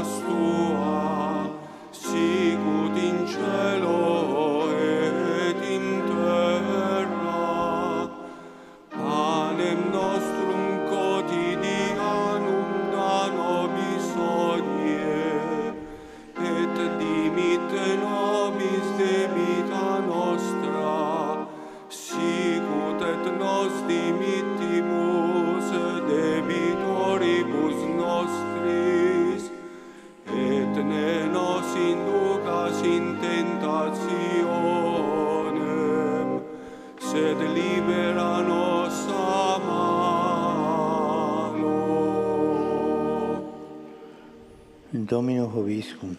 Dominus vobiscum.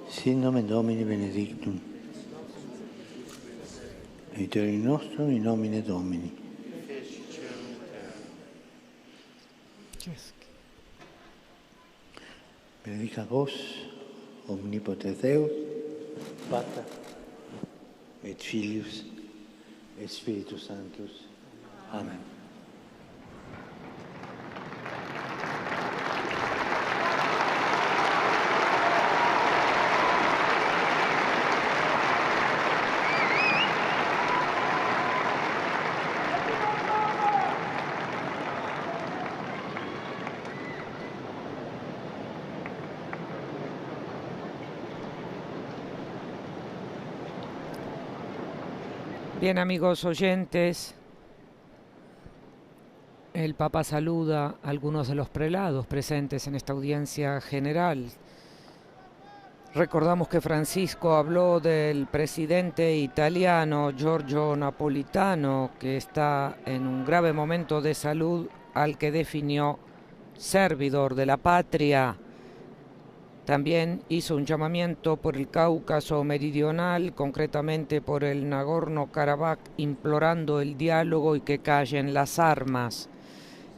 Sin nomen Domini benedictum. Aiuterium nostrum in nomine Domini. Benedicat vos, omnipotens Deus, Pater, et Filius, et Spiritus Sanctus. Amen.
Bien, amigos oyentes, el Papa saluda a algunos de los prelados presentes en esta audiencia general. Recordamos que Francisco habló del presidente italiano Giorgio Napolitano, que está en un grave momento de salud, al que definió servidor de la patria. También hizo un llamamiento por el Cáucaso meridional, concretamente por el Nagorno-Karabaj, implorando el diálogo y que callen las armas.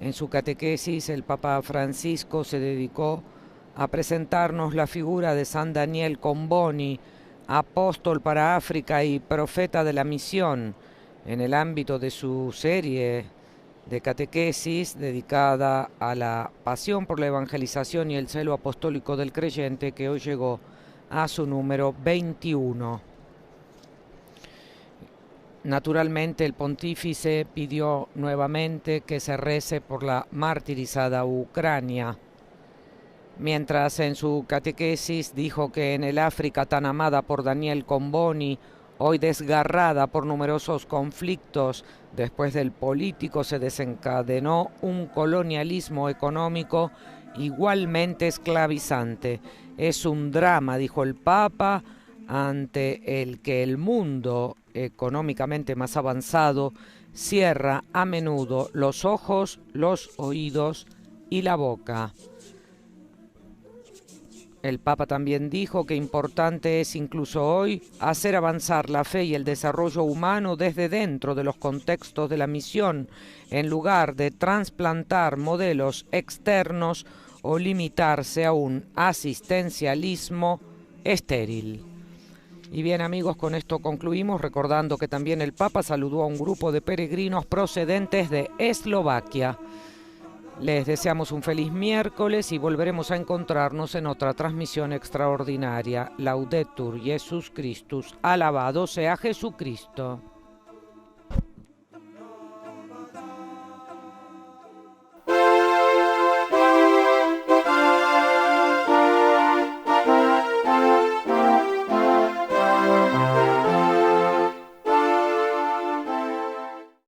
En su catequesis, el Papa Francisco se dedicó a presentarnos la figura de San Daniel Comboni, apóstol para África y profeta de la misión, en el ámbito de su serie de catequesis dedicada a la pasión por la evangelización y el celo apostólico del creyente, que hoy llegó a su número 21. Naturalmente, el pontífice pidió nuevamente que se rece por la martirizada Ucrania, mientras en su catequesis dijo que en el África tan amada por Daniel Comboni, hoy desgarrada por numerosos conflictos, después del político se desencadenó un colonialismo económico igualmente esclavizante. Es un drama, dijo el Papa, ante el que el mundo económicamente más avanzado cierra a menudo los ojos, los oídos y la boca. El Papa también dijo que importante es incluso hoy hacer avanzar la fe y el desarrollo humano desde dentro de los contextos de la misión, en lugar de trasplantar modelos externos o limitarse a un asistencialismo estéril. Y bien, amigos, con esto concluimos, recordando que también el Papa saludó a un grupo de peregrinos procedentes de Eslovaquia. Les deseamos un feliz miércoles y volveremos a encontrarnos en otra transmisión extraordinaria. Laudetur Jesus Christus, alabado sea Jesucristo.